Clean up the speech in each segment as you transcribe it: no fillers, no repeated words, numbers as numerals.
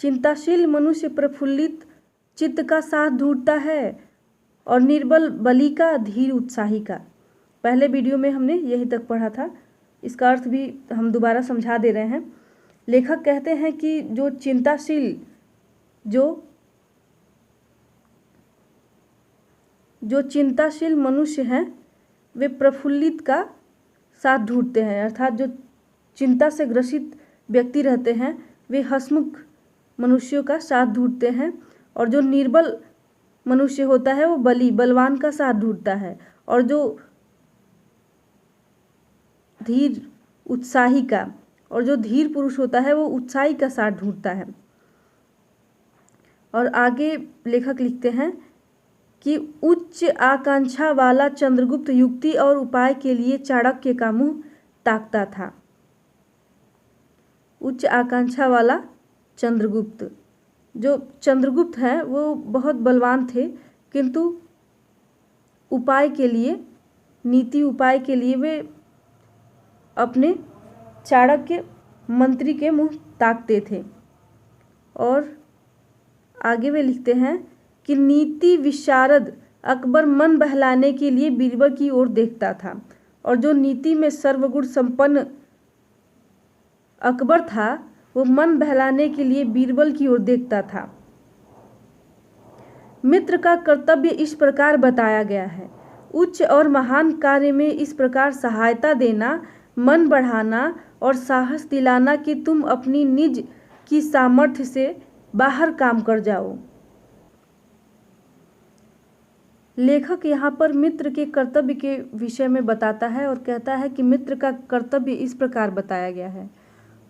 चिंताशील मनुष्य प्रफुल्लित चित्त का साथ ढूंढता है और निर्बल बलि का, धीर उत्साही का। पहले वीडियो में हमने यही तक पढ़ा था, इसका अर्थ भी हम दोबारा समझा दे रहे हैं। लेखक कहते हैं कि जो चिंताशील मनुष्य हैं वे प्रफुल्लित का साथ ढूंढते हैं, अर्थात जो चिंता से ग्रसित व्यक्ति रहते हैं वे हंसमुख मनुष्यों का साथ ढूंढते हैं, और जो निर्बल मनुष्य होता है वो बलवान का साथ ढूंढता है, और जो धीर उत्साही का, और जो धीर पुरुष होता है वो उत्साही का साथ ढूंढता है। और आगे लेखक लिखते हैं कि उच्च आकांक्षा वाला चंद्रगुप्त युक्ति और उपाय के लिए चाणक्य का मुंह ताकता था। उच्च आकांक्षा वाला चंद्रगुप्त, जो चंद्रगुप्त हैं वो बहुत बलवान थे, किंतु उपाय के लिए, नीति उपाय के लिए वे अपने चाणक्य मंत्री के मुंह ताकते थे। और आगे वे लिखते हैं कि नीति विशारद अकबर मन बहलाने के लिए बीरबल की ओर देखता था, और जो नीति में सर्वगुण संपन्न अकबर था वो मन बहलाने के लिए बीरबल की ओर देखता था। मित्र का कर्तव्य इस प्रकार बताया गया है। उच्च और महान कार्य में इस प्रकार सहायता देना, मन बढ़ाना और साहस दिलाना कि तुम अपनी निज की सामर्थ्य से बाहर काम कर जाओ। लेखक यहाँ पर मित्र के कर्तव्य के विषय में बताता है और कहता है कि मित्र का कर्तव्य इस प्रकार बताया गया है।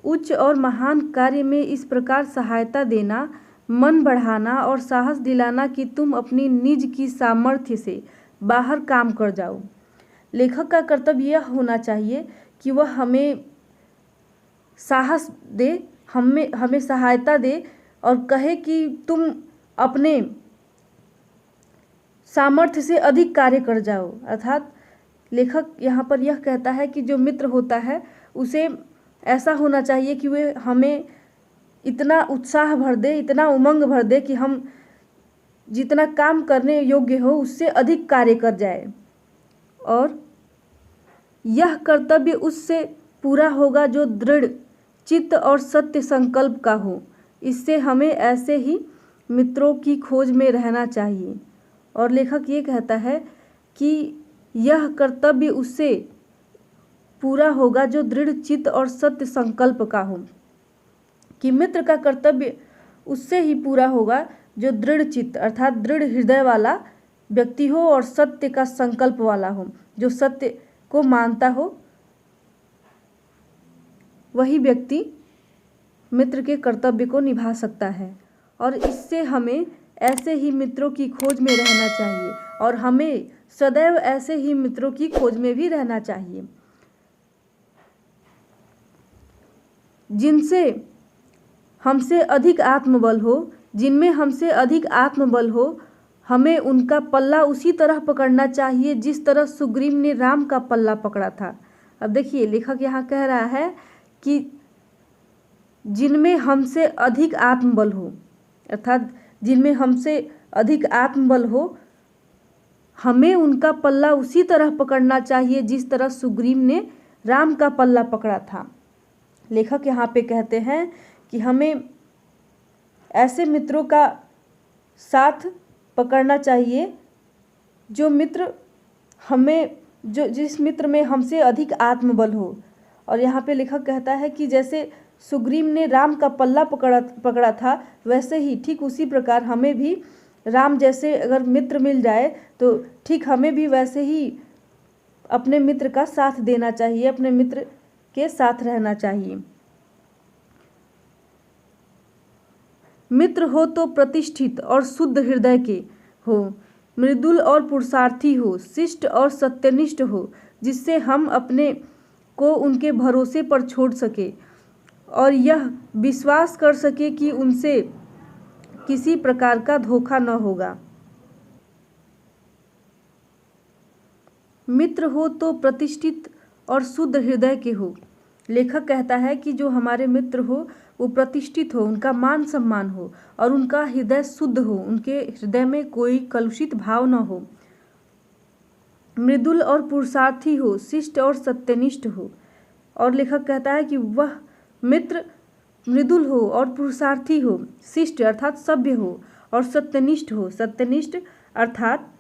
उच्च और महान कार्य में इस प्रकार सहायता देना, मन बढ़ाना और साहस दिलाना कि तुम अपनी निज की सामर्थ्य से बाहर काम कर जाओ। लेखक का कर्तव्य यह होना चाहिए कि वह हमें साहस दे, हमें सहायता दे और कहे कि तुम अपने सामर्थ्य से अधिक कार्य कर जाओ। अर्थात लेखक यहाँ पर यह कहता है कि जो मित्र होता है उसे ऐसा होना चाहिए कि वे हमें इतना उत्साह भर दे, इतना उमंग भर दे कि हम जितना काम करने योग्य हो उससे अधिक कार्य कर जाए, और यह कर्तव्य उससे पूरा होगा जो दृढ़ चित्त और सत्य संकल्प का हो। इससे हमें ऐसे ही मित्रों की खोज में रहना चाहिए। और लेखक ये कहता है कि यह कर्तव्य उससे पूरा होगा जो दृढ़ चित्त और सत्य संकल्प का हो, कि मित्र का कर्तव्य उससे ही पूरा होगा जो दृढ़ चित्त अर्थात दृढ़ हृदय वाला व्यक्ति हो और सत्य का संकल्प वाला हो, जो सत्य को मानता हो। वही व्यक्ति मित्र के कर्तव्य को निभा सकता है, और इससे हमें ऐसे ही मित्रों की खोज में रहना चाहिए, और हमें सदैव ऐसे ही मित्रों की खोज में भी रहना चाहिए जिनमें हमसे अधिक आत्मबल हो। हमें उनका पल्ला उसी तरह पकड़ना चाहिए जिस तरह सुग्रीव ने राम का पल्ला पकड़ा था। अब देखिए लेखक यहाँ कह रहा है कि जिनमें हमसे अधिक आत्मबल हो, अर्थात जिनमें हमसे अधिक आत्मबल हो, हमें उनका पल्ला उसी तरह पकड़ना चाहिए जिस तरह सुग्रीव ने राम का पल्ला पकड़ा था। लेखक यहाँ पे कहते हैं कि हमें ऐसे मित्रों का साथ पकड़ना चाहिए जिस मित्र में हमसे अधिक आत्मबल हो। और यहाँ पे लेखक कहता है कि जैसे सुग्रीव ने राम का पल्ला पकड़ा था, वैसे ही ठीक उसी प्रकार हमें भी राम जैसे अगर मित्र मिल जाए तो ठीक हमें भी वैसे ही अपने मित्र का साथ देना चाहिए, अपने मित्र के साथ रहना चाहिए। मित्र हो तो प्रतिष्ठित और शुद्ध हृदय के हो, मृदुल और पुरुषार्थी हो, शिष्ट और सत्यनिष्ठ हो, जिससे हम अपने को उनके भरोसे पर छोड़ सके और यह विश्वास कर सके कि उनसे किसी प्रकार का धोखा न होगा। मित्र हो तो प्रतिष्ठित और शुद्ध हृदय के हो। लेखक कहता है कि जो हमारे मित्र हो वो प्रतिष्ठित हो, उनका मान सम्मान हो और उनका हृदय शुद्ध हो, उनके हृदय में कोई कलुषित भाव न हो, मृदुल और पुरुषार्थी हो, शिष्ट और सत्यनिष्ठ हो। और लेखक कहता है कि वह मित्र मृदुल हो और पुरुषार्थी हो, शिष्ट अर्थात सभ्य हो और सत्यनिष्ठ हो। सत्यनिष्ठ अर्थात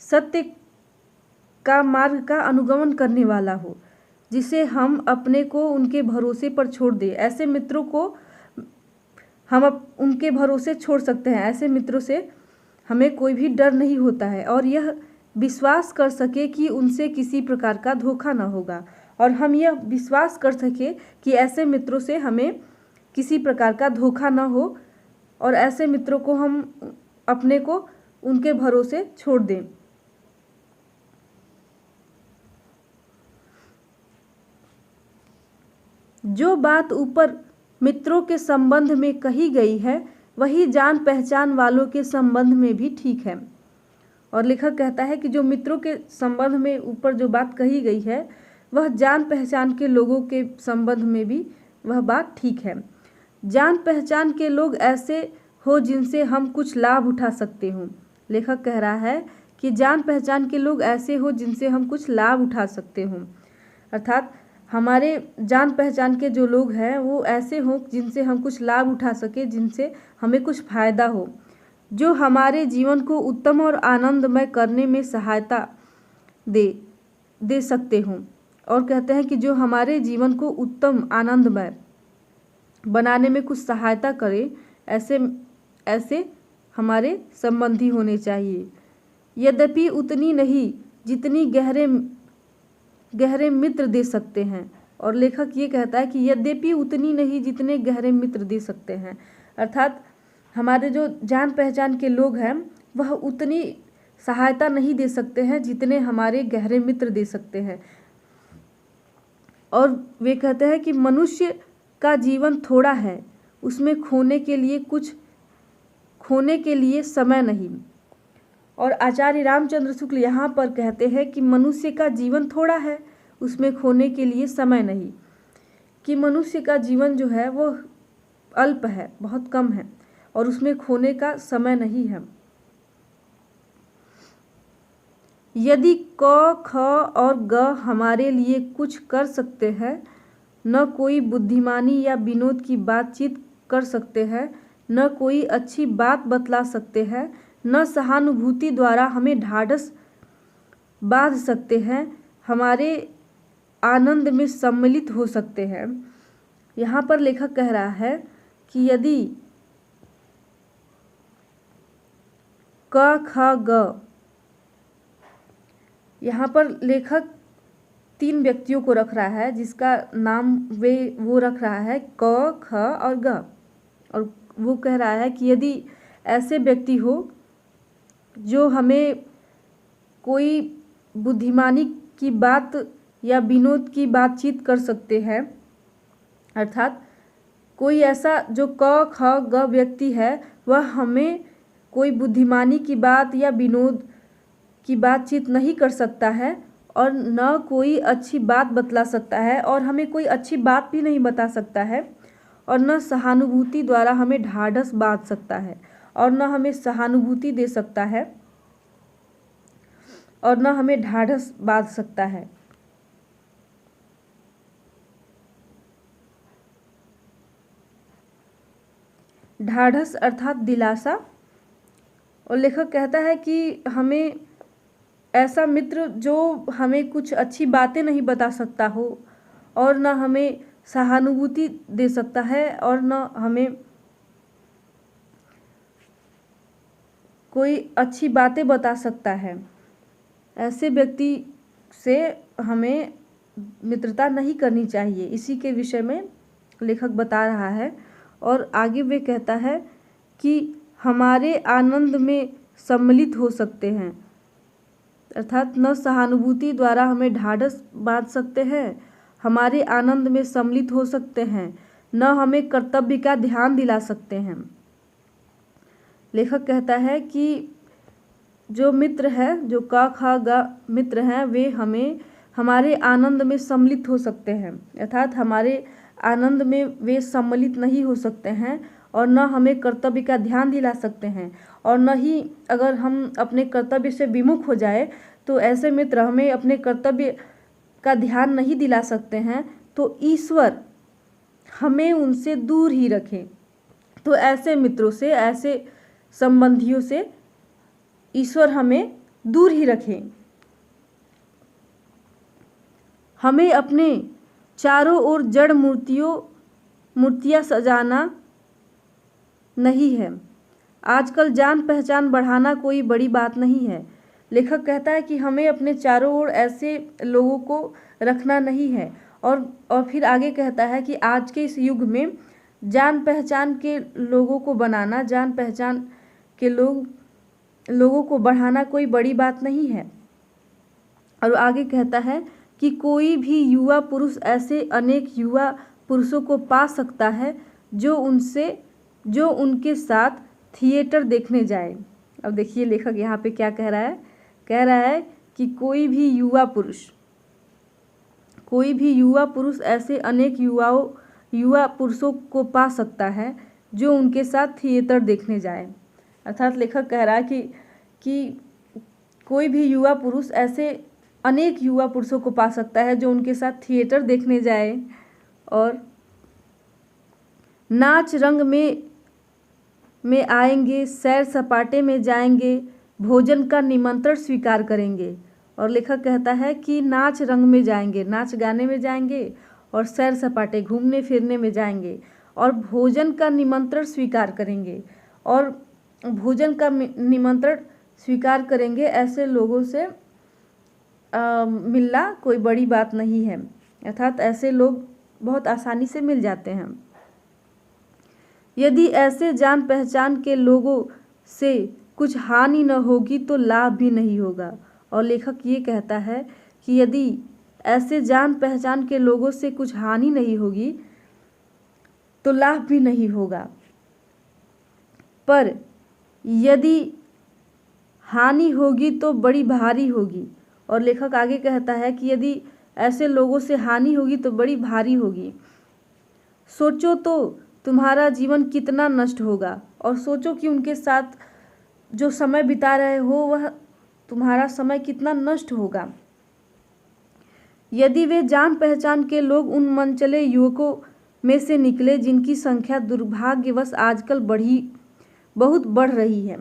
सत्य का मार्ग का अनुगमन करने वाला हो, जिसे हम अपने को उनके भरोसे पर छोड़ दें। ऐसे मित्रों को हम उनके भरोसे छोड़ सकते हैं। ऐसे मित्रों से हमें कोई भी डर नहीं होता है और यह विश्वास कर सके कि उनसे किसी प्रकार का धोखा न होगा, और हम यह विश्वास कर सके कि ऐसे मित्रों से हमें किसी प्रकार का धोखा न हो और ऐसे मित्रों को हम अपने को उनके भरोसे छोड़ दें। जो बात ऊपर मित्रों के संबंध में कही गई है वही जान पहचान वालों के संबंध में भी ठीक है। और लेखक कहता है कि जो मित्रों के संबंध में ऊपर जो बात कही गई है वह जान पहचान के लोगों के संबंध में भी वह बात ठीक है। जान पहचान के लोग ऐसे हो जिनसे हम कुछ लाभ उठा सकते हों। लेखक कह रहा है कि जान पहचान के लोग ऐसे हो जिनसे हम कुछ लाभ उठा सकते हों, अर्थात हमारे जान पहचान के जो लोग हैं वो ऐसे हों जिनसे हम कुछ लाभ उठा सके, जिनसे हमें कुछ फ़ायदा हो, जो हमारे जीवन को उत्तम और आनंदमय करने में सहायता दे सकते हों। और कहते हैं कि जो हमारे जीवन को उत्तम आनंदमय बनाने में कुछ सहायता करे, ऐसे हमारे संबंधी होने चाहिए। यद्यपि उतनी नहीं जितनी गहरे मित्र दे सकते हैं। और लेखक ये कहता है कि यद्यपि उतनी नहीं जितने गहरे मित्र दे सकते हैं, अर्थात हमारे जो जान पहचान के लोग हैं वह उतनी सहायता नहीं दे सकते हैं जितने हमारे गहरे मित्र दे सकते हैं। और वे कहते हैं कि मनुष्य का जीवन थोड़ा है, उसमें खोने के लिए समय नहीं। और आचार्य रामचंद्र शुक्ल यहाँ पर कहते हैं कि मनुष्य का जीवन थोड़ा है, उसमें खोने के लिए समय नहीं, कि मनुष्य का जीवन जो है वो अल्प है, बहुत कम है और उसमें खोने का समय नहीं है। यदि क, ख और ग हमारे लिए कुछ कर सकते हैं, न कोई बुद्धिमानी या विनोद की बातचीत कर सकते हैं, न कोई अच्छी बात बतला सकते हैं, न सहानुभूति द्वारा हमें ढाढ़स बांध सकते हैं, हमारे आनंद में सम्मिलित हो सकते हैं। यहाँ पर लेखक कह रहा है कि यदि क, ख, ग, यहाँ पर लेखक 3 व्यक्तियों को रख रहा है जिसका नाम वो रख रहा है क, ख और ग। और वो कह रहा है कि यदि ऐसे व्यक्ति हो जो हमें कोई बुद्धिमानी की बात या विनोद की बातचीत कर सकते हैं, अर्थात कोई ऐसा जो क, ख, ग व्यक्ति है वह हमें कोई बुद्धिमानी की बात या विनोद की बातचीत नहीं कर सकता है और न कोई अच्छी बात बतला सकता है और हमें कोई अच्छी बात भी नहीं बता सकता है, और न सहानुभूति द्वारा हमें ढाढ़स बांध सकता है और न हमें सहानुभूति दे सकता है और न हमें ढाढ़स बांध सकता है। ढाढ़स अर्थात दिलासा। और लेखक कहता है कि हमें ऐसा मित्र जो हमें कुछ अच्छी बातें नहीं बता सकता हो और न हमें सहानुभूति दे सकता है और न हमें कोई अच्छी बातें बता सकता है, ऐसे व्यक्ति से हमें मित्रता नहीं करनी चाहिए। इसी के विषय में लेखक बता रहा है। और आगे वे कहता है कि हमारे आनंद में सम्मिलित हो सकते हैं, अर्थात न सहानुभूति द्वारा हमें ढाढ़स बांध सकते हैं, हमारे आनंद में सम्मिलित हो सकते हैं, न हमें कर्तव्य का ध्यान दिला सकते हैं। लेखक कहता है कि जो मित्र है, जो क, ख, ग मित्र हैं, वे हमें हमारे आनंद में सम्मिलित हो सकते हैं, अर्थात हमारे आनंद में वे सम्मिलित नहीं हो सकते हैं और न हमें कर्तव्य का ध्यान दिला सकते हैं, और न ही अगर हम अपने कर्तव्य से विमुख हो जाए तो ऐसे मित्र हमें अपने कर्तव्य का ध्यान नहीं दिला सकते हैं, तो ईश्वर हमें उनसे दूर ही रखे। तो ऐसे मित्रों से, ऐसे संबंधियों से ईश्वर हमें दूर ही रखे। हमें अपने चारों ओर जड़ मूर्तियाँ सजाना नहीं है। आजकल जान पहचान बढ़ाना कोई बड़ी बात नहीं है। लेखक कहता है कि हमें अपने चारों ओर ऐसे लोगों को रखना नहीं है, और फिर आगे कहता है कि आज के इस युग में जान पहचान के लोगों को बनाना, जान पहचान के लोगों को बढ़ाना कोई बड़ी बात नहीं है। और आगे कहता है कि कोई भी युवा पुरुष ऐसे अनेक युवा पुरुषों को पा सकता है जो उनके साथ थिएटर देखने जाए। अब देखिए लेखक यहाँ पे क्या कह रहा है कि कोई भी युवा पुरुष ऐसे अनेक युवा पुरुषों को पा सकता है जो उनके साथ थिएटर देखने जाए। अर्थात लेखक कह रहा है कि कोई भी युवा पुरुष ऐसे अनेक युवा पुरुषों को पा सकता है जो उनके साथ थिएटर देखने जाए, और नाच रंग में आएंगे, सैर सपाटे में जाएंगे, भोजन का निमंत्रण स्वीकार करेंगे। और लेखक कहता है कि नाच रंग में जाएंगे, नाच गाने में जाएंगे, और सैर सपाटे घूमने फिरने में जाएंगे, और भोजन का निमंत्रण स्वीकार करेंगे। और भोजन का निमंत्रण स्वीकार करेंगे, ऐसे लोगों से मिलना कोई बड़ी बात नहीं है, अर्थात ऐसे लोग बहुत आसानी से मिल जाते हैं। यदि ऐसे जान पहचान के लोगों से कुछ हानि न होगी तो लाभ भी नहीं होगा। और लेखक ये कहता है कि यदि ऐसे जान पहचान के लोगों से कुछ हानि नहीं होगी तो लाभ भी नहीं होगा, पर यदि हानि होगी तो बड़ी भारी होगी। और लेखक आगे कहता है कि यदि ऐसे लोगों से हानि होगी तो बड़ी भारी होगी। सोचो तो तुम्हारा जीवन कितना नष्ट होगा, और सोचो कि उनके साथ जो समय बिता रहे हो वह तुम्हारा समय कितना नष्ट होगा। यदि वे जान पहचान के लोग उन मनचले युवकों में से निकले जिनकी संख्या दुर्भाग्यवश आजकल बहुत बढ़ रही है।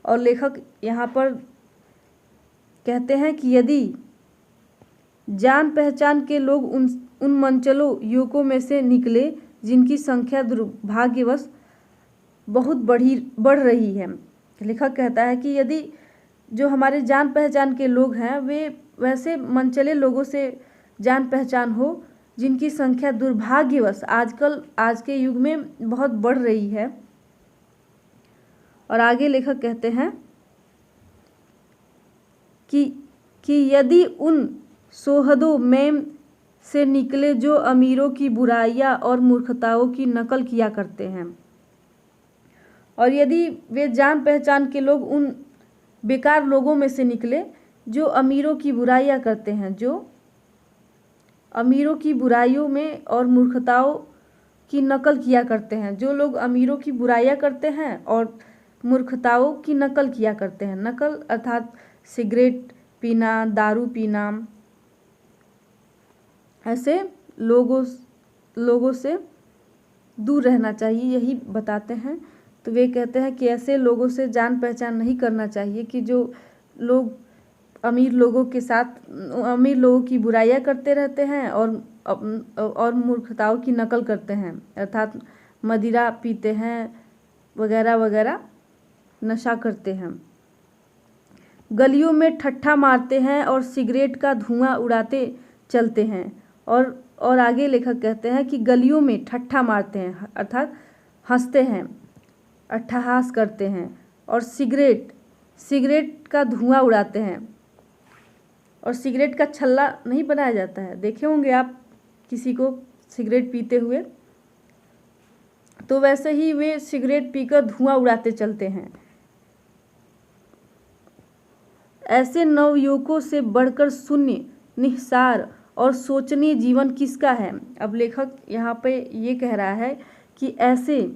और लेखक यहाँ पर कहते हैं कि यदि जान पहचान के लोग उन मनचलों युवकों में से निकले जिनकी संख्या दुर्भाग्यवश बहुत बढ़ रही है। लेखक कहता है कि यदि जो हमारे जान पहचान के लोग हैं वे वैसे मनचले लोगों से जान पहचान हो जिनकी संख्या दुर्भाग्यवश आज के युग में बहुत बढ़ रही है। और आगे लेखक कहते हैं कि यदि उन सोहदों में से निकले जो अमीरों की बुराइयां और मूर्खताओं की नकल किया करते हैं, और यदि वे जान पहचान के लोग उन बेकार लोगों में से निकले जो अमीरों की बुराइयां करते हैं, जो अमीरों की बुराइयों में और मूर्खताओं की नकल किया करते हैं, जो लोग अमीरों की बुराइयां करते हैं और मूर्खताओं की नकल किया करते हैं। नकल अर्थात सिगरेट पीना, दारू पीना, ऐसे लोगों से दूर रहना चाहिए, यही बताते हैं। तो वे कहते हैं कि ऐसे लोगों से जान पहचान नहीं करना चाहिए कि जो लोग अमीर लोगों की बुराइयां करते रहते हैं और मूर्खताओं की नकल करते हैं, अर्थात मदिरा पीते हैं वगैरह वगैरह, नशा करते हैं, गलियों में ठट्ठा मारते हैं और सिगरेट का धुआं उड़ाते चलते हैं। और आगे लेखक कहते हैं कि गलियों में ठट्ठा मारते हैं अर्थात हंसते हैं, अट्ठहास करते हैं, और सिगरेट का धुआं उड़ाते हैं। और सिगरेट का छल्ला नहीं बनाया जाता है, देखे होंगे आप किसी को सिगरेट पीते हुए, तो वैसे ही वे सिगरेट पीकर धुआं उड़ाते चलते हैं। ऐसे नवयुवकों से बढ़कर शून्य निस्सार और शोचनीय जीवन किसका है। अब लेखक यहाँ पे ये कह रहा है कि ऐसे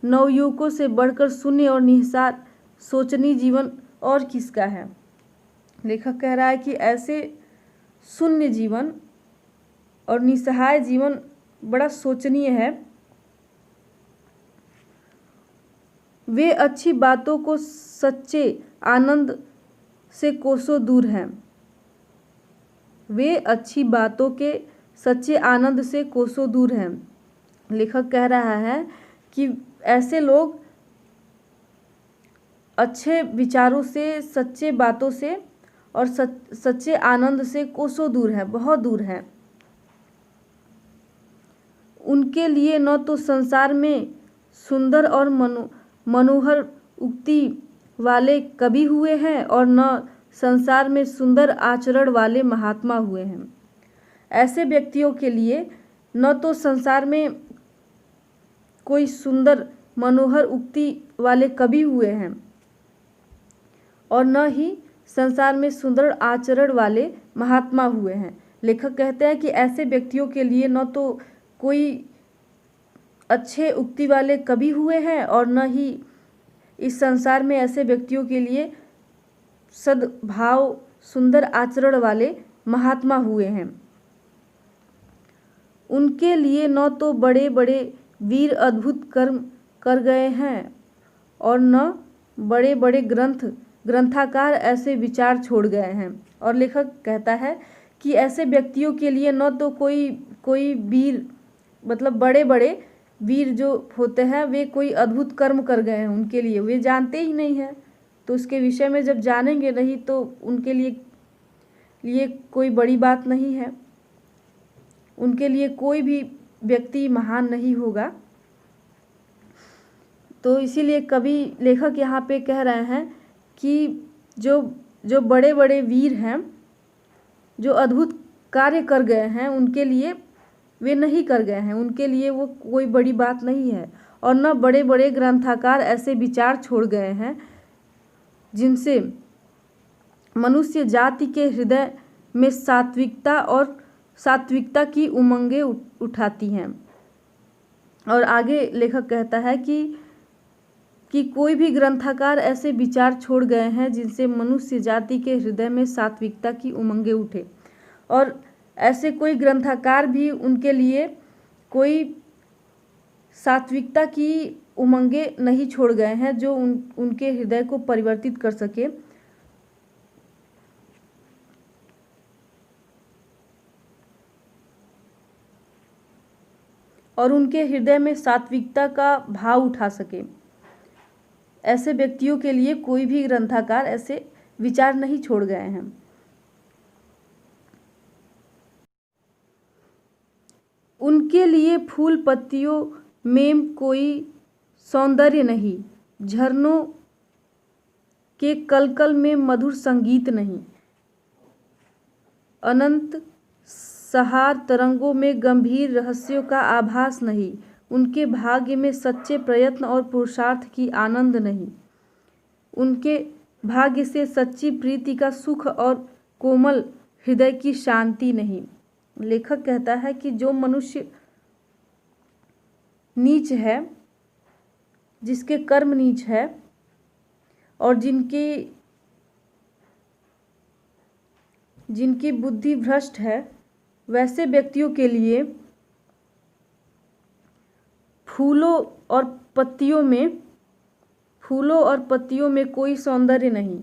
नवयुवकों से बढ़कर शून्य और निस्सार शोचनीय जीवन और किसका है। लेखक कह रहा है कि ऐसे शून्य जीवन और निस्सहाय जीवन बड़ा शोचनीय है। वे अच्छी बातों को सच्चे आनंद से कोसों दूर हैं। वे अच्छी बातों के सच्चे आनंद से कोसों दूर हैं। लेखक कह रहा है कि ऐसे लोग अच्छे विचारों से, सच्चे बातों से और सच्चे आनंद से कोसों दूर है, बहुत दूर है। उनके लिए न तो संसार में सुंदर और मनोहर उक्ति वाले कवि हुए हैं और न संसार में सुंदर आचरण वाले महात्मा हुए हैं। ऐसे व्यक्तियों के लिए न तो संसार में कोई सुंदर मनोहर उक्ति वाले कवि हुए हैं और न ही संसार में सुंदर आचरण वाले महात्मा हुए हैं। लेखक कहते हैं कि ऐसे व्यक्तियों के लिए न तो कोई अच्छे उक्ति वाले कवि हुए हैं और न ही इस संसार में ऐसे व्यक्तियों के लिए सद्भाव, सुंदर आचरण वाले महात्मा हुए हैं। उनके लिए न तो बड़े बड़े वीर अद्भुत कर्म कर गए हैं और न बड़े बड़े ग्रंथकार ऐसे विचार छोड़ गए हैं। और लेखक कहता है कि ऐसे व्यक्तियों के लिए न तो कोई वीर, मतलब बड़े बड़े वीर जो होते हैं वे कोई अद्भुत कर्म कर गए हैं, उनके लिए वे जानते ही नहीं हैं। तो उसके विषय में जब जानेंगे नहीं तो उनके लिए कोई बड़ी बात नहीं है, उनके लिए कोई भी व्यक्ति महान नहीं होगा। तो इसीलिए कवि लेखक यहाँ पे कह रहे हैं कि जो बड़े बड़े वीर हैं, जो अद्भुत कार्य कर गए हैं, उनके लिए वे नहीं कर गए हैं, उनके लिए वो कोई बड़ी बात नहीं है। और न बड़े बड़े ग्रंथकार ऐसे विचार छोड़ गए हैं जिनसे मनुष्य जाति के हृदय में सात्विकता की उमंगें उठाती हैं। और आगे लेखक कहता है कि कोई भी ग्रंथकार ऐसे विचार छोड़ गए हैं जिनसे मनुष्य जाति के हृदय में सात्विकता की उमंगें उठे। और ऐसे कोई ग्रंथकार भी उनके लिए कोई सात्विकता की उमंगें नहीं छोड़ गए हैं जो उनके हृदय को परिवर्तित कर सके। और उनके हृदय में सात्विकता का भाव उठा सके। ऐसे व्यक्तियों के लिए कोई भी ग्रंथकार ऐसे विचार नहीं छोड़ गए हैं। उनके लिए फूल पत्तियों में कोई सौंदर्य नहीं, झरनों के कलकल में मधुर संगीत नहीं, अनंत सहार तरंगों में गंभीर रहस्यों का आभास नहीं, उनके भाग्य में सच्चे प्रयत्न और पुरुषार्थ की आनंद नहीं, उनके भाग्य से सच्ची प्रीति का सुख और कोमल हृदय की शांति नहीं। लेखक कहता है कि जो मनुष्य नीच है, जिसके कर्म नीच है और जिनकी बुद्धि भ्रष्ट है, वैसे व्यक्तियों के लिए फूलों और पत्तियों में कोई सौंदर्य नहीं।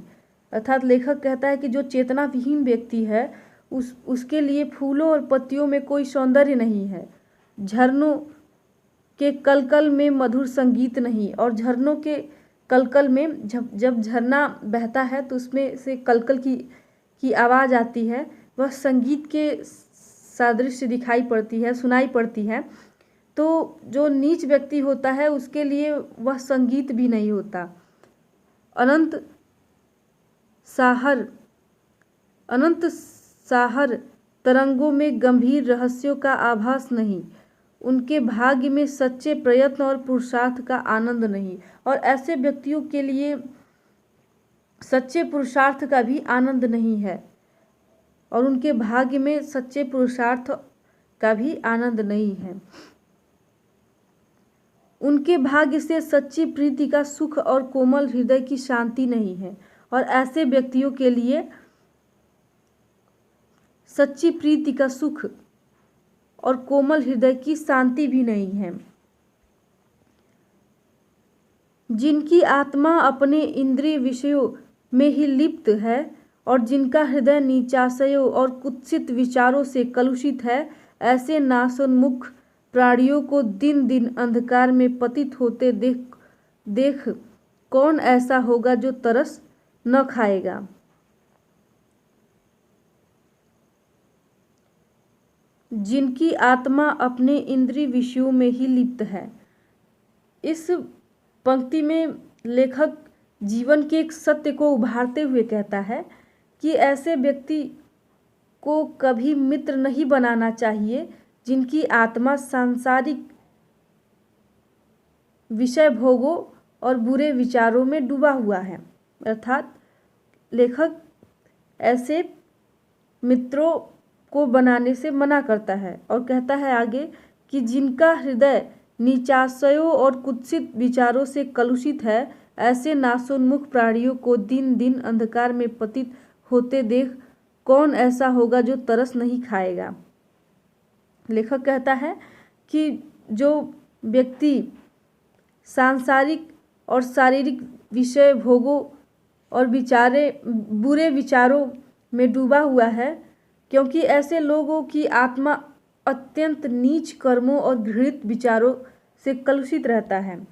अर्थात लेखक कहता है कि जो चेतना विहीन व्यक्ति है उसके लिए फूलों और पत्तियों में कोई सौंदर्य नहीं है, झरनों के कलकल में मधुर संगीत नहीं। और झरनों के कलकल में जब झरना बहता है तो उसमें से कलकल की आवाज़ आती है, वह संगीत के सादृश्य दिखाई पड़ती है, सुनाई पड़ती है। तो जो नीच व्यक्ति होता है उसके लिए वह संगीत भी नहीं होता। अनंत साहर तरंगों में गंभीर रहस्यों का आभास नहीं, उनके भाग्य में सच्चे प्रयत्न और पुरुषार्थ का आनंद नहीं। और ऐसे व्यक्तियों के लिए सच्चे पुरुषार्थ का भी आनंद नहीं है। और उनके भाग्य में सच्चे पुरुषार्थ का भी आनंद नहीं है। उनके भाग्य से सच्ची प्रीति का सुख और कोमल हृदय की शांति नहीं है। और ऐसे व्यक्तियों के लिए सच्ची प्रीति का सुख और कोमल हृदय की शांति भी नहीं है। जिनकी आत्मा अपने इंद्रिय विषयों में ही लिप्त है और जिनका हृदय नीचाशयों और कुत्सित विचारों से कलुषित है, ऐसे नाशोन्मुख प्राणियों को दिन दिन अंधकार में पतित होते देख कौन ऐसा होगा जो तरस न खाएगा। जिनकी आत्मा अपने इंद्रिय विषयों में ही लिप्त है। इस पंक्ति में लेखक जीवन के एक सत्य को उभारते हुए कहता है कि ऐसे व्यक्ति को कभी मित्र नहीं बनाना चाहिए जिनकी आत्मा सांसारिक विषय भोगों और बुरे विचारों में डूबा हुआ है। अर्थात लेखक ऐसे मित्रों को बनाने से मना करता है और कहता है आगे कि जिनका हृदय नीचाशयों और कुत्सित विचारों से कलुषित है, ऐसे नाशोन्मुख प्राणियों को दिन दिन अंधकार में पतित होते देख कौन ऐसा होगा जो तरस नहीं खाएगा। लेखक कहता है कि जो व्यक्ति सांसारिक और शारीरिक विषय भोगों और बुरे विचारों में डूबा हुआ है, क्योंकि ऐसे लोगों की आत्मा अत्यंत नीच कर्मों और घृणित विचारों से कलुषित रहता है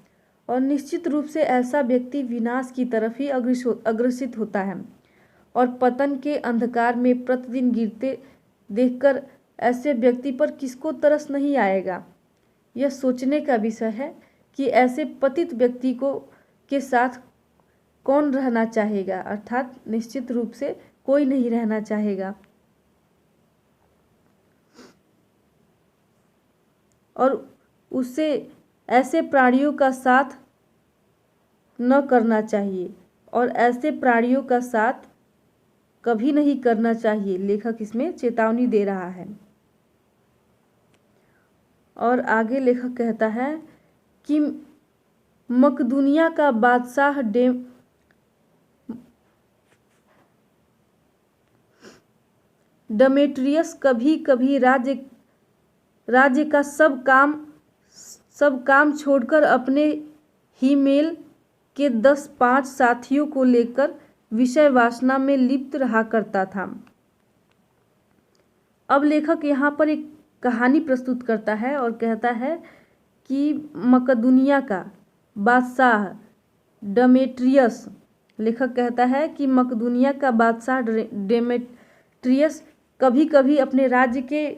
और निश्चित रूप से ऐसा व्यक्ति विनाश की तरफ ही अग्रसित होता है और पतन के अंधकार में प्रतिदिन गिरते देखकर ऐसे व्यक्ति पर किसको तरस नहीं आएगा। यह सोचने का विषय है कि ऐसे पतित व्यक्ति के साथ कौन रहना चाहेगा। अर्थात निश्चित रूप से कोई नहीं रहना चाहेगा और उससे ऐसे प्राणियों का साथ न करना चाहिए और ऐसे प्राणियों का साथ कभी नहीं करना चाहिए। लेखक इसमें चेतावनी दे रहा है। और आगे लेखक कहता है कि मकदूनिया का बादशाह डेमेट्रियस कभी कभी राज्य का सब काम छोड़कर अपने ही मेल के 10-5 साथियों को लेकर विषय वासना में लिप्त रहा करता था। अब लेखक यहाँ पर एक कहानी प्रस्तुत करता है और कहता है कि मकदूनिया का बादशाह डेमेट्रियस, लेखक कहता है कि मकदूनिया का बादशाह डेमेट्रियस कभी कभी अपने राज्य के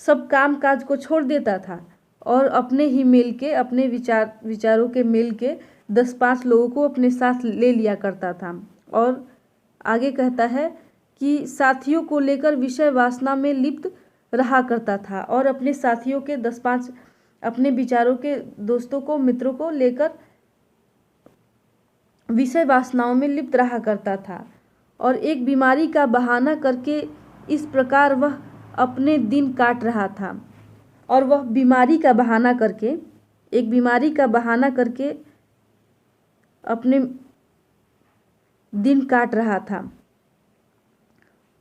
सब काम काज को छोड़ देता था और अपने ही मेल के अपने विचारों के मेल के 10-5 लोगों को अपने साथ ले लिया करता था। और आगे कहता है कि साथियों को लेकर विषय वासना में लिप्त रहा करता था और अपने साथियों के 10-5 अपने विचारों के दोस्तों को मित्रों को लेकर विषय वासनाओं में लिप्त रहा करता था और एक बीमारी का बहाना करके इस प्रकार वह अपने दिन काट रहा था। और वह बीमारी का बहाना करके अपने दिन काट रहा था।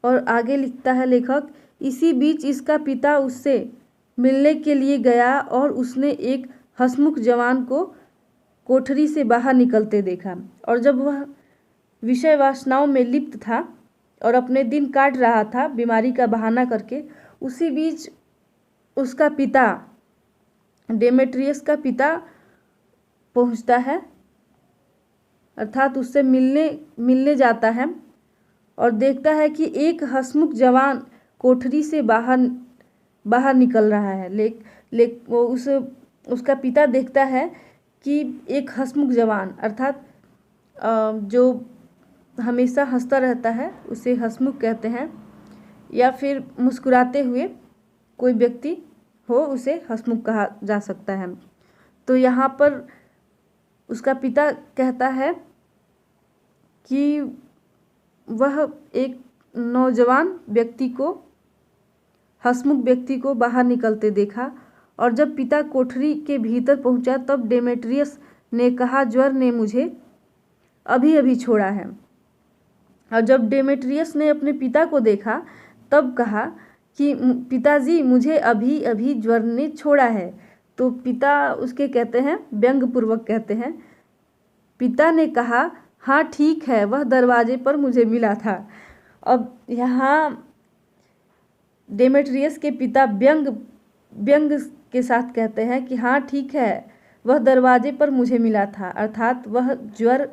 और आगे लिखता है लेखक, इसी बीच इसका पिता उससे मिलने के लिए गया और उसने एक हंसमुख जवान को कोठरी से बाहर निकलते देखा। और जब वह विषय वासनाओं में लिप्त था और अपने दिन काट रहा था बीमारी का बहाना करके, उसी बीच उसका पिता डेमेट्रियस का पिता पहुंचता है, अर्थात उससे मिलने जाता है और देखता है कि एक हंसमुख जवान कोठरी से बाहर निकल रहा है। उसका पिता देखता है कि एक हंसमुख जवान, अर्थात जो हमेशा हंसता रहता है उसे हंसमुख कहते हैं, या फिर मुस्कुराते हुए कोई व्यक्ति हो उसे हंसमुख कहा जा सकता है। तो यहाँ पर उसका पिता कहता है कि वह एक नौजवान व्यक्ति को, हंसमुख व्यक्ति को बाहर निकलते देखा। और जब पिता कोठरी के भीतर पहुंचा तब डेमेट्रियस ने कहा, ज्वर ने मुझे अभी अभी छोड़ा है। और जब डेमेट्रियस ने अपने पिता को देखा तब कहा कि पिताजी, मुझे अभी अभी ज्वर ने छोड़ा है। तो पिता उसके कहते हैं, व्यंग्यपूर्वक कहते हैं, पिता ने कहा, हाँ ठीक है, वह दरवाजे पर मुझे मिला था। अब यहाँ डेमेट्रियस के पिता व्यंग के साथ कहते हैं कि हाँ ठीक है, वह दरवाजे पर मुझे मिला था, अर्थात वह ज्वर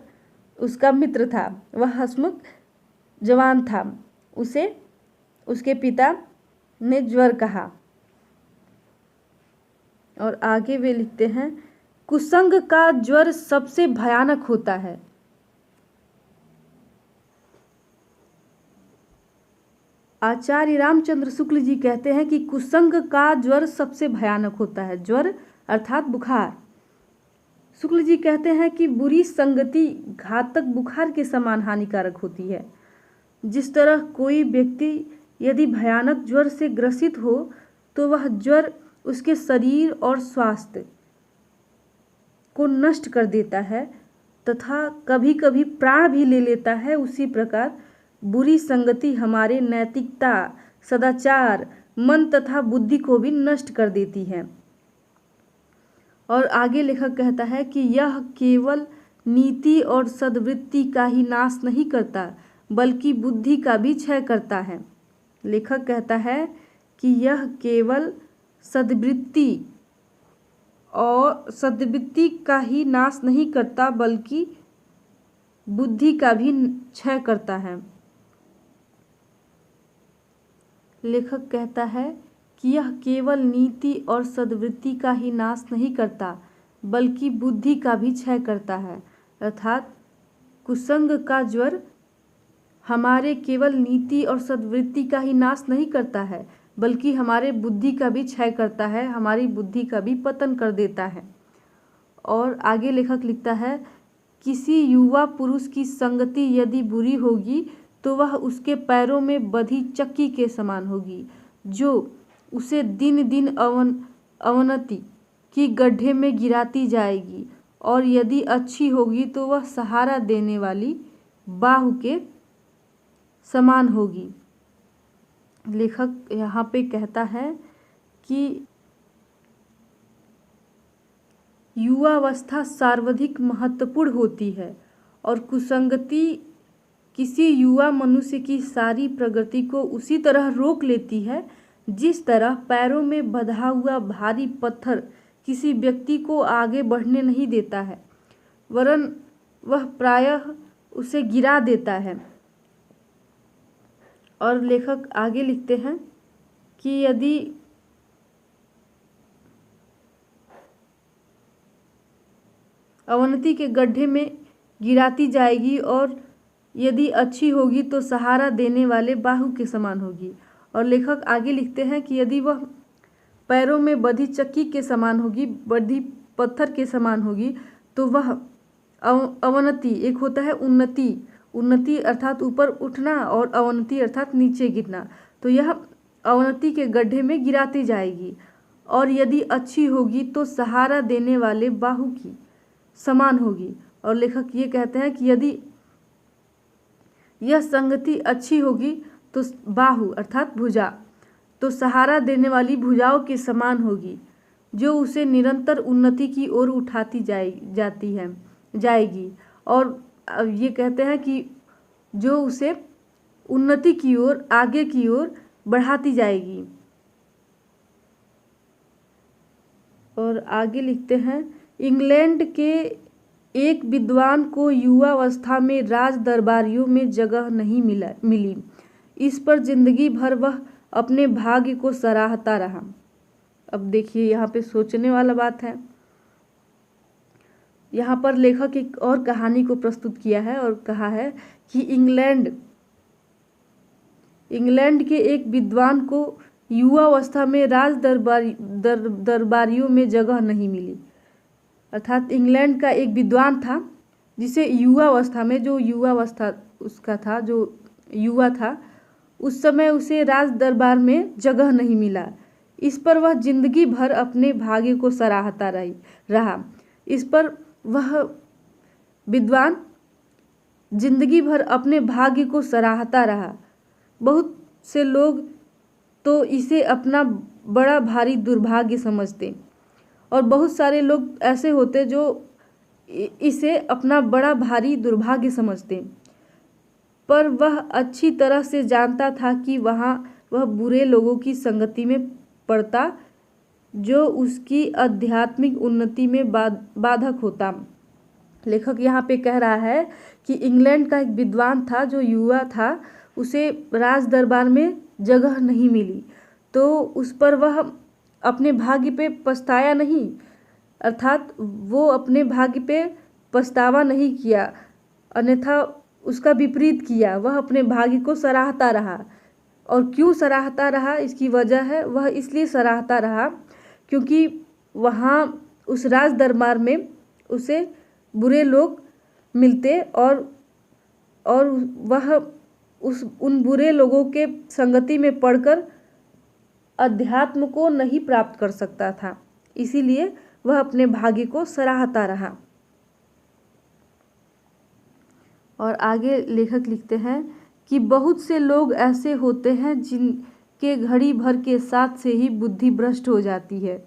उसका मित्र था, वह हंसमुख जवान था, उसे उसके पिता ने ज्वर कहा। और आगे वे लिखते हैं, कुसंग का ज्वर सबसे भयानक होता है। आचार्य रामचंद्र शुक्ल जी कहते हैं कि कुसंग का ज्वर सबसे भयानक होता है। ज्वर अर्थात बुखार। शुक्ल जी कहते हैं कि बुरी संगति घातक बुखार के समान हानिकारक होती है। जिस तरह कोई व्यक्ति यदि भयानक ज्वर से ग्रसित हो तो वह ज्वर उसके शरीर और स्वास्थ्य को नष्ट कर देता है तथा कभी कभी प्राण भी ले लेता है, उसी प्रकार बुरी संगति हमारे नैतिकता, सदाचार, मन तथा बुद्धि को भी नष्ट कर देती है। और आगे लेखक कहता है कि यह केवल नीति और सद्वृत्ति का ही नाश नहीं करता बल्कि बुद्धि का भी क्षय करता है। लेखक कहता है कि यह केवल सद्वृत्ति का ही नाश नहीं करता बल्कि बुद्धि का भी क्षय करता है। लेखक कहता है कि यह केवल नीति और सद्वृत्ति का ही नाश नहीं करता बल्कि बुद्धि का भी क्षय करता है, अर्थात कुसंग का ज्वर हमारे केवल नीति और सद्वृत्ति का ही नाश नहीं करता है बल्कि हमारे बुद्धि का भी क्षय करता है, हमारी बुद्धि का भी पतन कर देता है। और आगे लेखक लिखता है, किसी युवा पुरुष की संगति यदि बुरी होगी तो वह उसके पैरों में बधी चक्की के समान होगी जो उसे दिन दिन अवनति की गड्ढे में गिराती जाएगी, और यदि अच्छी होगी तो वह सहारा देने वाली बाहु के समान होगी। लेखक यहाँ पे कहता है कि युवावस्था सर्वाधिक महत्वपूर्ण होती है और कुसंगति किसी युवा मनुष्य की सारी प्रगति को उसी तरह रोक लेती है जिस तरह पैरों में बंधा हुआ भारी पत्थर किसी व्यक्ति को आगे बढ़ने नहीं देता है, वरन वह प्रायः उसे गिरा देता है। और लेखक आगे लिखते हैं कि यदि अवनति के गड्ढे में गिराती जाएगी और यदि अच्छी होगी तो सहारा देने वाले बाहु के समान होगी। और लेखक आगे लिखते हैं कि यदि वह पैरों में बधी चक्की के समान होगी, बधी पत्थर के समान होगी, तो वह अवनति, एक होता है उन्नति, उन्नति अर्थात ऊपर उठना और अवनति अर्थात नीचे गिरना, तो यह अवनति के गड्ढे में गिराती जाएगी। और यदि अच्छी होगी तो सहारा देने वाले बाहु की समान होगी। और लेखक ये कहते हैं कि यदि यह संगति अच्छी होगी तो बाहु अर्थात भुजा तो सहारा देने वाली भुजाओं के समान होगी जो उसे निरंतर उन्नति की ओर उठाती जाएगी। और ये कहते हैं कि जो उसे उन्नति की ओर, आगे की ओर बढ़ाती जाएगी। और आगे लिखते हैं, इंग्लैंड के एक विद्वान को युवावस्था में राज दरबारियों में जगह नहीं मिली। इस पर जिंदगी भर वह अपने भाग्य को सराहता रहा। अब देखिए यहाँ पे सोचने वाला बात है। यहाँ पर लेखक एक और कहानी को प्रस्तुत किया है और कहा है कि इंग्लैंड के एक विद्वान को युवावस्था में राज दरबारियों में जगह नहीं मिली। अर्थात इंग्लैंड का एक विद्वान था जिसे युवावस्था में, जो युवावस्था उसका था, जो युवा था, उस समय उसे राज दरबार में जगह नहीं मिला। इस पर वह जिंदगी भर अपने भाग्य को सराहता रहा। इस पर वह विद्वान जिंदगी भर अपने भाग्य को सराहता रहा। बहुत से लोग तो इसे अपना बड़ा भारी दुर्भाग्य समझते और बहुत सारे लोग ऐसे होते जो इसे अपना बड़ा भारी दुर्भाग्य समझते, पर वह अच्छी तरह से जानता था कि वह बुरे लोगों की संगति में पड़ता जो उसकी आध्यात्मिक उन्नति में बाधक होता। लेखक यहाँ पे कह रहा है कि इंग्लैंड का एक विद्वान था जो युवा था, उसे राज दरबार में जगह नहीं मिली, तो उस पर वह अपने भाग्य पे पछताया नहीं, अर्थात वो अपने भाग्य पे पछतावा नहीं किया, अन्यथा उसका विपरीत किया। वह अपने भाग्य को सराहता रहा। और क्यों सराहता रहा, इसकी वजह है, वह इसलिए सराहता रहा क्योंकि वहाँ उस राज दरबार में उसे बुरे लोग मिलते और वह उन बुरे लोगों के संगति में पड़कर अध्यात्म को नहीं प्राप्त कर सकता था, इसीलिए वह अपने भाग्य को सराहता रहा। और आगे लेखक लिखते हैं कि बहुत से लोग ऐसे होते हैं जिनके घड़ी भर के साथ से ही बुद्धि भ्रष्ट हो जाती है।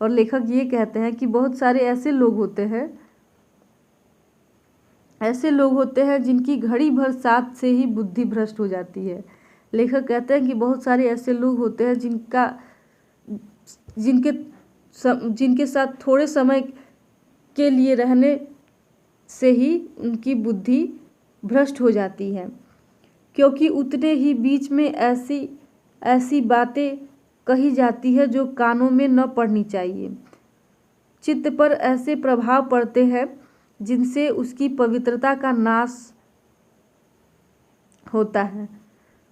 और लेखक ये कहते हैं कि बहुत सारे ऐसे लोग होते हैं जिनकी घड़ी भर साथ से ही बुद्धि भ्रष्ट हो जाती है। लेखक कहते हैं कि बहुत सारे ऐसे लोग होते हैं जिनके साथ थोड़े समय के लिए रहने से ही उनकी बुद्धि भ्रष्ट हो जाती है, क्योंकि उतने ही बीच में ऐसी बातें कही जाती है जो कानों में न पड़नी चाहिए। चित्त पर ऐसे प्रभाव पड़ते हैं जिनसे उसकी पवित्रता का नाश होता है।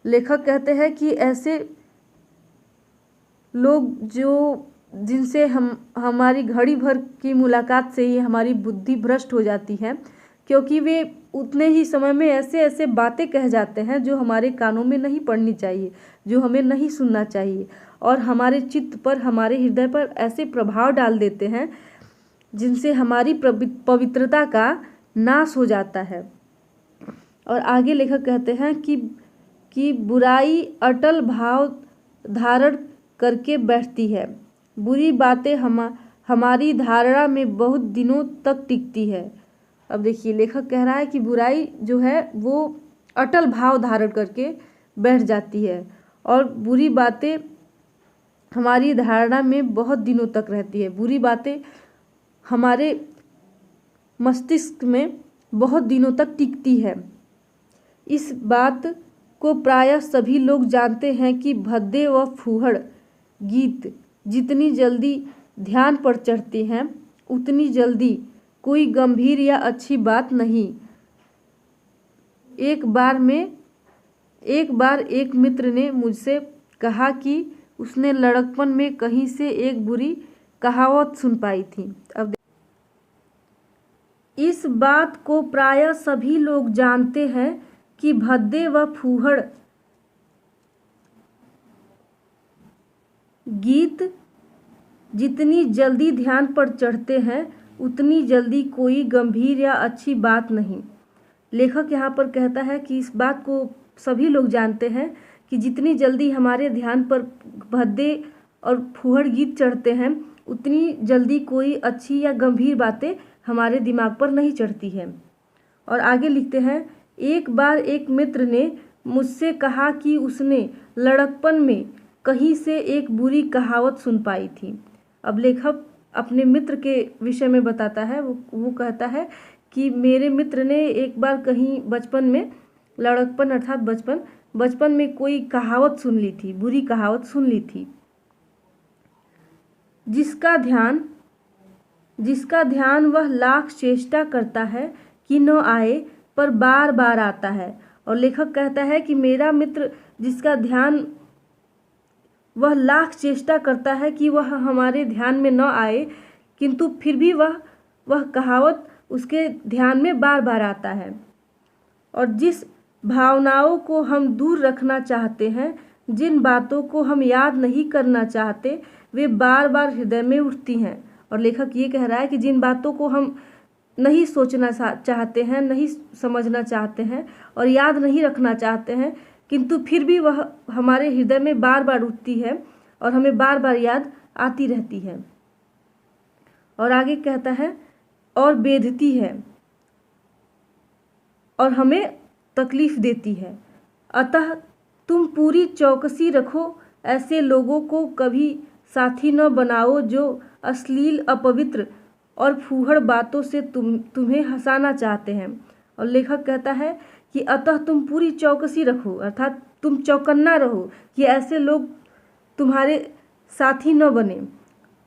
लेखक कहते हैं कि ऐसे लोग जिनसे हमारी घड़ी भर की मुलाकात से ही हमारी बुद्धि भ्रष्ट हो जाती है, क्योंकि वे उतने ही समय में ऐसे बातें कह जाते हैं जो हमारे कानों में नहीं पड़नी चाहिए, जो हमें नहीं सुनना चाहिए, और हमारे चित्त पर, हमारे हृदय पर ऐसे प्रभाव डाल देते हैं जिनसे हमारी पवित्रता का नाश हो जाता है। और आगे लेखक कहते हैं कि बुराई अटल भाव धारण करके बैठती है। बुरी बातें हमारी धारणा में बहुत दिनों तक टिकती है। अब देखिए, लेखक कह रहा है कि बुराई जो है वो अटल भाव धारण करके बैठ जाती है और बुरी बातें हमारी धारणा में बहुत दिनों तक रहती है। बुरी बातें हमारे मस्तिष्क में बहुत दिनों तक टिकती है। इस बात को प्रायः सभी लोग जानते हैं कि भद्दे व फूहड़ गीत जितनी जल्दी ध्यान पर चढ़ते हैं उतनी जल्दी कोई गंभीर या अच्छी बात नहीं। एक बार एक मित्र ने मुझसे कहा कि उसने लड़कपन में कहीं से एक बुरी कहावत सुन पाई थी। अब इस बात को प्रायः सभी लोग जानते हैं कि भद्दे व फूहड़ गीत जितनी जल्दी ध्यान पर चढ़ते हैं उतनी जल्दी कोई गंभीर या अच्छी बात नहीं। लेखक यहाँ पर कहता है कि इस बात को सभी लोग जानते हैं कि जितनी जल्दी हमारे ध्यान पर भद्दे और फूहड़ गीत चढ़ते हैं उतनी जल्दी कोई अच्छी या गंभीर बातें हमारे दिमाग पर नहीं चढ़ती हैं। और आगे लिखते हैं, एक बार एक मित्र ने मुझसे कहा कि उसने लड़कपन में कहीं से एक बुरी कहावत सुन पाई थी। अब लेखक अपने मित्र के विषय में बताता है। वो कहता है कि मेरे मित्र ने एक बार कहीं बचपन में, लड़कपन अर्थात बचपन में कोई कहावत सुन ली थी, बुरी कहावत सुन ली थी, जिसका ध्यान वह लाख चेष्टा करता है कि न आए, पर बार बार आता है। और लेखक कहता है कि मेरा मित्र जिसका ध्यान वह लाख चेष्टा करता है कि वह हमारे ध्यान में न आए, किंतु फिर भी वह कहावत उसके ध्यान में बार बार आता है। और जिस भावनाओं को हम दूर रखना चाहते हैं। जिन बातों को हम याद नहीं करना चाहते वे बार बार हृदय में उठती हैं। और लेखक ये कह रहा है कि जिन बातों को हम नहीं सोचना चाहते हैं, नहीं समझना चाहते हैं और याद नहीं रखना चाहते हैं, किंतु फिर भी वह हमारे हृदय में बार बार उठती है और हमें बार बार याद आती रहती है। और आगे कहता है और बेधती है और हमें तकलीफ देती है। अतः तुम पूरी चौकसी रखो, ऐसे लोगों को कभी साथी न बनाओ जो अश्लील, अपवित्र और फूहड़ बातों से तुम्हें हंसाना चाहते हैं। और लेखक कहता है कि अतः तुम पूरी चौकसी रखो, अर्थात तुम चौकन्ना रहो कि ऐसे लोग तुम्हारे साथी न बने,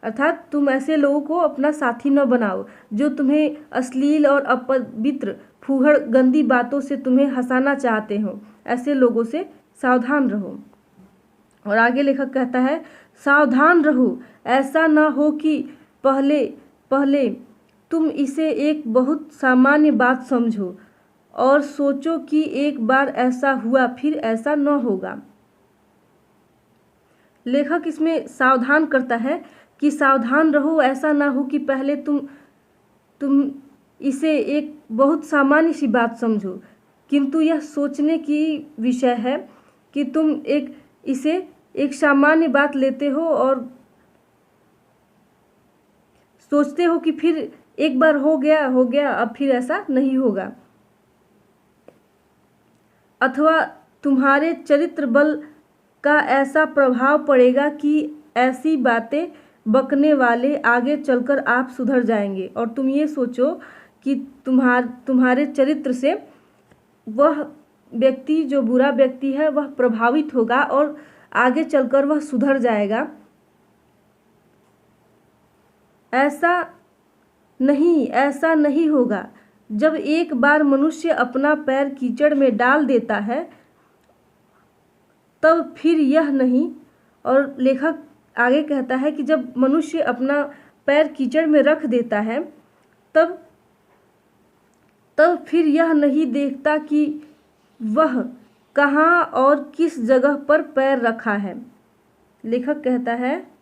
अर्थात तुम ऐसे लोगों को अपना साथी न बनाओ जो तुम्हें अश्लील और अपवित्र, फूहड़, गंदी बातों से तुम्हें हंसाना चाहते हो। ऐसे लोगों से सावधान रहो। और आगे लेखक कहता है सावधान रहो, ऐसा न हो कि पहले पहले तुम इसे एक बहुत सामान्य बात समझो और सोचो कि एक बार ऐसा हुआ फिर ऐसा न होगा। लेखक इसमें सावधान करता है कि सावधान रहो, ऐसा ना हो कि पहले तुम इसे एक बहुत सामान्य सी बात समझो, किंतु यह सोचने की विषय है कि तुम इसे एक सामान्य बात लेते हो और सोचते हो कि फिर एक बार हो गया अब फिर ऐसा नहीं होगा। अथवा तुम्हारे चरित्र बल का ऐसा प्रभाव पड़ेगा कि ऐसी बातें बकने वाले आगे चलकर आप सुधर जाएंगे। और तुम ये सोचो कि तुम्हारे चरित्र से वह व्यक्ति, जो बुरा व्यक्ति है, वह प्रभावित होगा और आगे चलकर वह सुधर जाएगा। ऐसा नहीं होगा। जब एक बार मनुष्य अपना पैर कीचड़ में डाल देता है तब फिर यह नहीं। और लेखक आगे कहता है कि जब मनुष्य अपना पैर कीचड़ में रख देता है तब फिर यह नहीं देखता कि वह कहाँ और किस जगह पर पैर रखा है। लेखक कहता है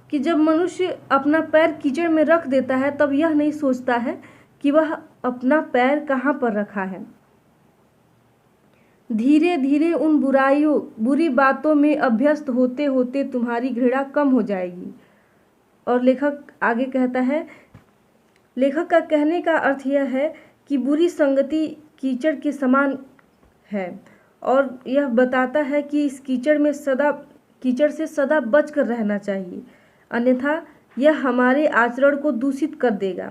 कि जब मनुष्य अपना पैर कीचड़ में रख देता है तब यह नहीं सोचता है कि वह अपना पैर कहाँ पर रखा है। धीरे धीरे उन बुरी बातों में अभ्यस्त होते होते तुम्हारी घृणा कम हो जाएगी। और लेखक आगे कहता है, लेखक का कहने का अर्थ यह है कि बुरी संगति कीचड़ के समान है और यह बताता है कि इस कीचड़ से सदा बचकर रहना चाहिए, अन्यथा यह हमारे आचरण को दूषित कर देगा।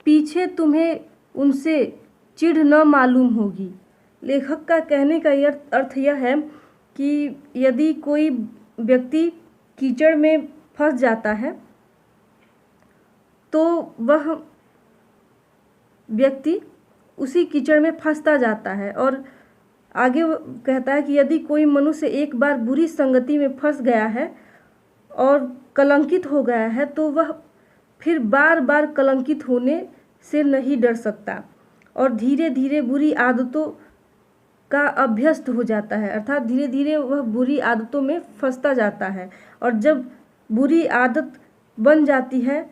पीछे तुम्हें उनसे चिढ़ न मालूम होगी। लेखक का कहने का अर्थ यह है कि यदि कोई व्यक्ति कीचड़ में फंस जाता है तो वह व्यक्ति उसी कीचड़ में फंसता जाता है। और आगे कहता है कि यदि कोई मनुष्य एक बार बुरी संगति में फंस गया है और कलंकित हो गया है तो वह फिर बार बार कलंकित होने से नहीं डर सकता और धीरे धीरे बुरी आदतों का अभ्यस्त हो जाता है, अर्थात धीरे धीरे वह बुरी आदतों में फंसता जाता है। और जब बुरी आदत बन जाती है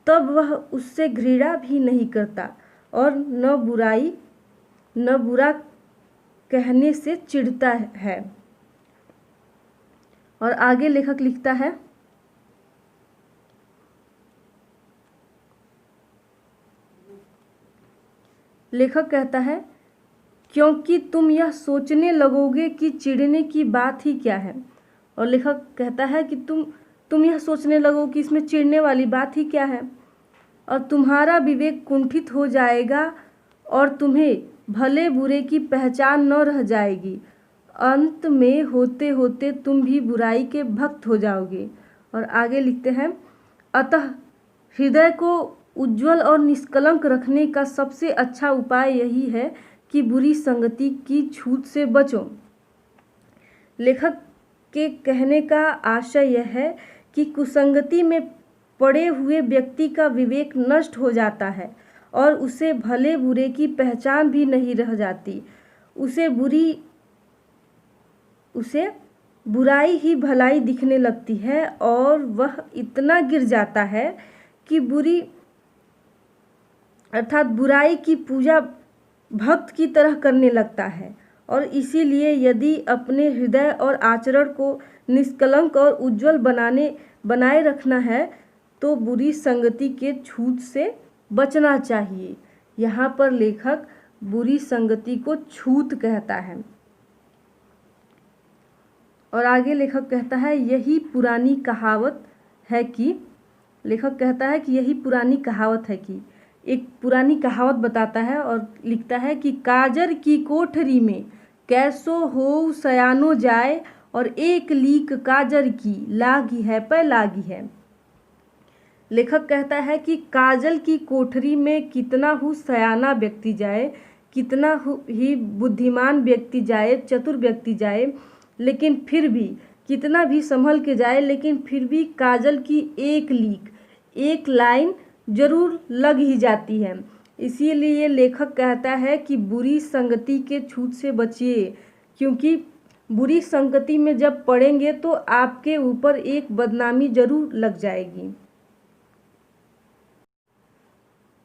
तब वह उससे घृणा भी नहीं करता और न बुरा कहने से चिढ़ता है। और आगे लेखक लिखता है, लेखक कहता है क्योंकि तुम यह सोचने लगोगे कि चिढ़ने की बात ही क्या है। और लेखक कहता है कि तुम यह सोचने लगो कि इसमें चिढ़ने वाली बात ही क्या है और तुम्हारा विवेक कुंठित हो जाएगा और तुम्हें भले बुरे की पहचान न रह जाएगी। अंत में होते होते तुम भी बुराई के भक्त हो जाओगे। और आगे लिखते हैं, अतः हृदय को उज्जवल और निष्कलंक रखने का सबसे अच्छा उपाय यही है कि बुरी संगति की छूट से बचो। लेखक के कहने का आशय यह है कि कुसंगति में पड़े हुए व्यक्ति का विवेक नष्ट हो जाता है और उसे भले बुरे की पहचान भी नहीं रह जाती। उसे बुराई ही भलाई दिखने लगती है और वह इतना गिर जाता है कि बुराई की पूजा भक्त की तरह करने लगता है। और इसीलिए यदि अपने हृदय और आचरण को निष्कलंक और उज्जवल बनाए रखना है तो बुरी संगति के छूत से बचना चाहिए। यहाँ पर लेखक बुरी संगति को छूत कहता है। और आगे लेखक कहता है यही पुरानी कहावत है कि एक पुरानी कहावत बताता है और लिखता है कि काजर की कोठरी में कैसो हो सयानो जाए और एक लीक काजर की लागी है पे लागी है। लेखक कहता है कि काजल की कोठरी में कितना ही सयाना व्यक्ति जाए, कितना ही बुद्धिमान व्यक्ति जाए, चतुर व्यक्ति जाए, लेकिन फिर भी कितना भी संभल के जाए, लेकिन फिर भी काजल की एक लीक, एक लाइन जरूर लग ही जाती है। इसीलिए लेखक कहता है कि बुरी संगति के छूत से बचिए, क्योंकि बुरी संगति में जब पड़ेंगे तो आपके ऊपर एक बदनामी जरूर लग जाएगी।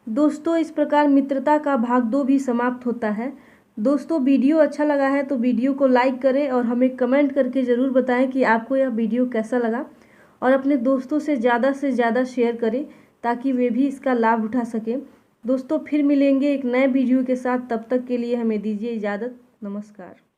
दोस्तों, इस प्रकार मित्रता का भाग 2 भी समाप्त होता है। दोस्तों, वीडियो अच्छा लगा है तो वीडियो को लाइक करें और हमें कमेंट करके ज़रूर बताएं कि आपको यह वीडियो कैसा लगा, और अपने दोस्तों से ज़्यादा शेयर करें ताकि वे भी इसका लाभ उठा सकें। दोस्तों, फिर मिलेंगे एक नए वीडियो के साथ। तब तक के लिए हमें दीजिए इजाज़त। नमस्कार।